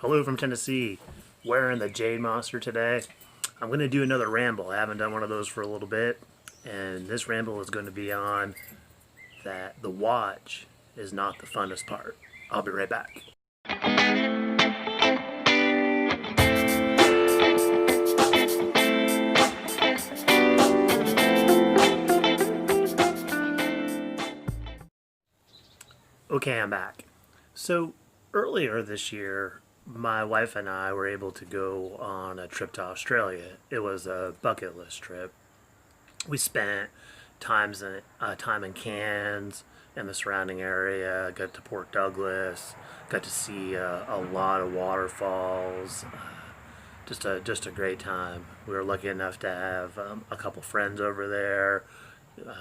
Hello from Tennessee. Wearing the Jade Monster today. I'm going to do another ramble. I haven't done one of those for a little bit. And this ramble is going to be on that the watch is not the funnest part. I'll be right back. Okay, I'm back. So earlier this year, my wife and I were able to go on a trip to Australia. It was a bucket list trip. We spent time in Cairns and the surrounding area. Got to Port Douglas. Got to see a lot of waterfalls. Just a great time. We were lucky enough to have a couple friends over there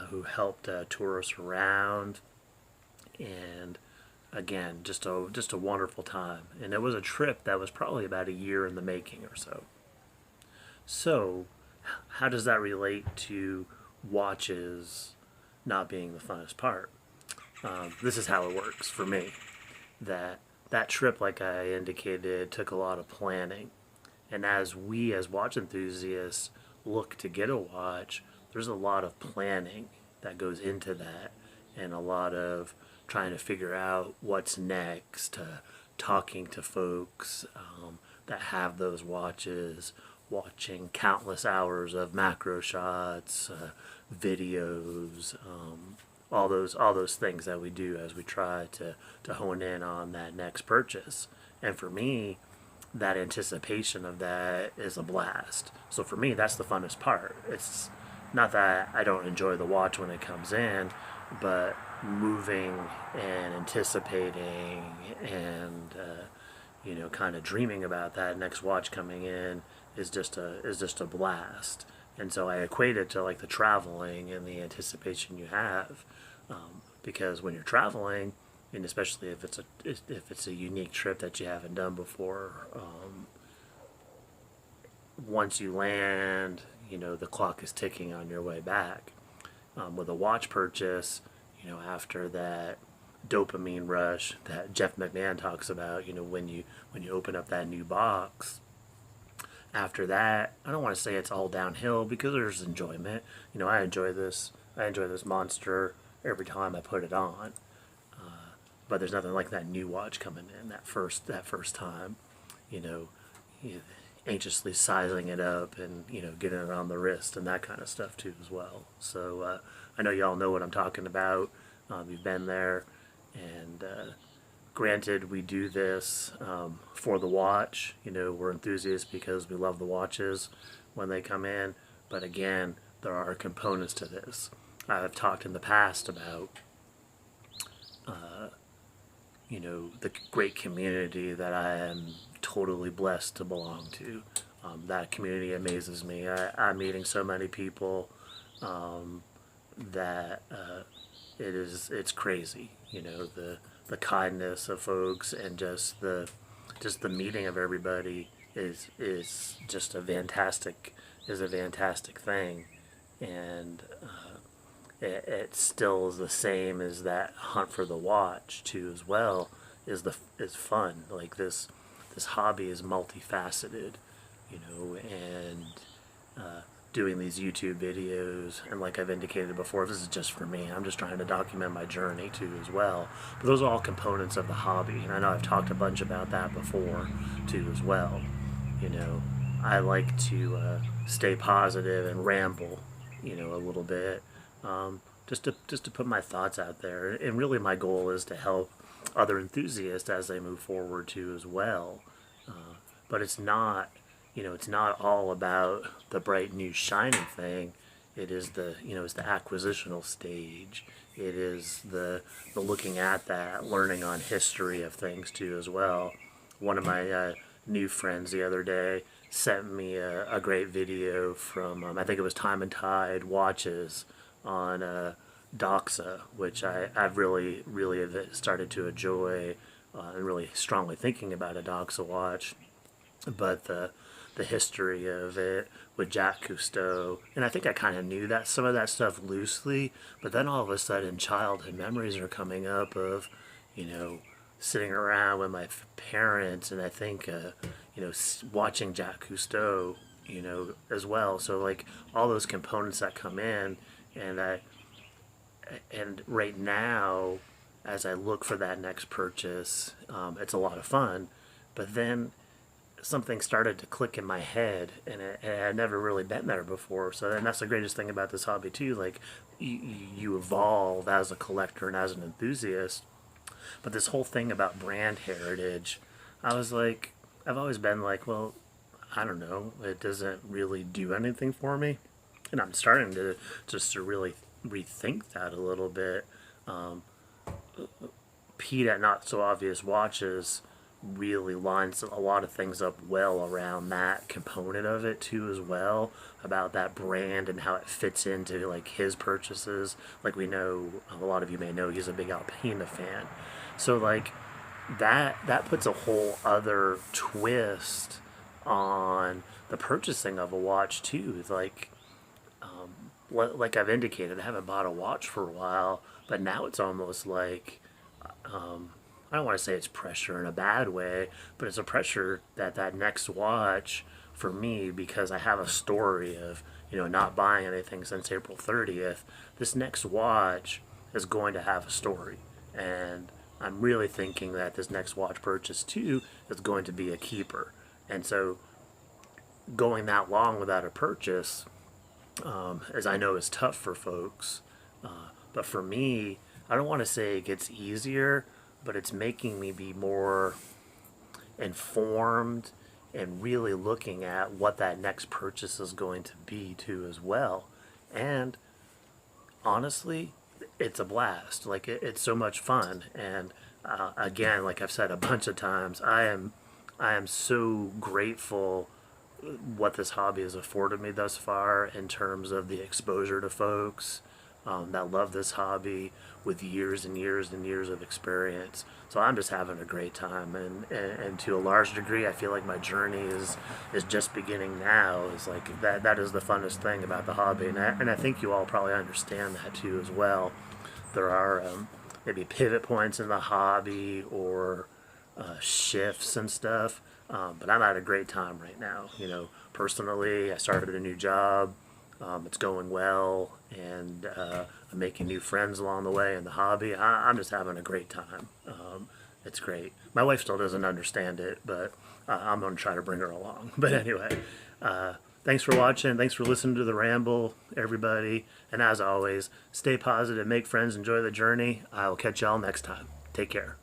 who helped tour us around, and again, just a wonderful time. And it was a trip that was probably about a year in the making or so. So, how does that relate to watches not being the funnest part? This is how it works for me. That trip, like I indicated, took a lot of planning. And as we, as watch enthusiasts, look to get a watch, there's a lot of planning that goes into that, and a lot of trying to figure out what's next, talking to folks that have those watches, watching countless hours of macro shots, videos, all those things that we do as we try to hone in on that next purchase. And for me, that anticipation of that is a blast. So for me, that's the funnest part. It's not that I don't enjoy the watch when it comes in, but moving and anticipating and kind of dreaming about that next watch coming in is just a blast. And so I equate it to like the traveling and the anticipation you have, because when you're traveling, and especially if it's a unique trip that you haven't done before, once you land, the clock is ticking on your way back. With a watch purchase, after that dopamine rush that Jeff McMahon talks about, when you open up that new box, after that, I don't want to say it's all downhill because there's enjoyment. I enjoy this. I enjoy this monster every time I put it on. But there's nothing like that new watch coming in that first time. You know, you anxiously sizing it up and getting it on the wrist and that kind of stuff too as well. So I know y'all know what I'm talking about. You've been there, and granted, we do this for the watch. We're enthusiasts because we love the watches when they come in. But again, there are components to this. I've talked in the past about the great community that I am totally blessed to belong to. That community amazes me. I'm meeting so many people that it's crazy. The kindness of folks and just the meeting of everybody is just a fantastic thing, and it still is the same as that hunt for the watch too as well. Is fun. Like this hobby is multifaceted, and doing these YouTube videos, and like I've indicated before, this is just for me. I'm just trying to document my journey too as well. But those are all components of the hobby, and I know I've talked a bunch about that before too as well. I like to stay positive and ramble, a little bit, just to put my thoughts out there. And really, my goal is to help other enthusiasts as they move forward too as well. But it's not all about the bright new shining thing. It is it's the acquisitional stage. It is the looking at that, learning on history of things too as well. One of my new friends the other day sent me a great video from, I think it was Time and Tide watches on Doxa, which I've really have started to enjoy, and really strongly thinking about a Doxa watch. But the history of it with Jacques Cousteau, and I think I kind of knew that some of that stuff loosely, but then all of a sudden childhood memories are coming up of sitting around with my parents, and I think watching Jacques Cousteau, as well. So like all those components that come in, and I and right now, as I look for that next purchase, it's a lot of fun. But then something started to click in my head, and I had never really been there before. So, and that's the greatest thing about this hobby too. Like, you evolve as a collector and as an enthusiast. But this whole thing about brand heritage, I was like, I've always been like, well, I don't know, it doesn't really do anything for me, and I'm starting to just to really rethink that a little bit. Um, Pete at Not So Obvious Watches really lines a lot of things up well around that component of it too as well, about that brand and how it fits into like his purchases. Like, we know, a lot of you may know, he's a big Alpina fan, so like that puts a whole other twist on the purchasing of a watch too. Like, like I've indicated, I haven't bought a watch for a while, but now it's almost like, I don't want to say it's pressure in a bad way, but it's a pressure that that next watch for me, because I have a story of, not buying anything since April 30th. This next watch is going to have a story, and I'm really thinking that this next watch purchase too is going to be a keeper. And so going that long without a purchase, as I know, is tough for folks. But for me, I don't want to say it gets easier, but it's making me be more informed and really looking at what that next purchase is going to be too as well. And honestly, it's a blast. Like, it's so much fun. And again, like I've said a bunch of times, I am so grateful what this hobby has afforded me thus far, in terms of the exposure to folks that love this hobby with years and years and years of experience. So I'm just having a great time, and to a large degree, I feel like my journey is just beginning now. Is like that is the funnest thing about the hobby, and I think you all probably understand that too as well. There are maybe pivot points in the hobby, or shifts and stuff. But I'm at a great time right now. Personally, I started a new job. It's going well, and I'm making new friends along the way in the hobby. I'm just having a great time. It's great. My wife still doesn't understand it, but I'm going to try to bring her along. But anyway, thanks for watching. Thanks for listening to the Ramble, everybody. And as always, stay positive, make friends, enjoy the journey. I will catch y'all next time. Take care.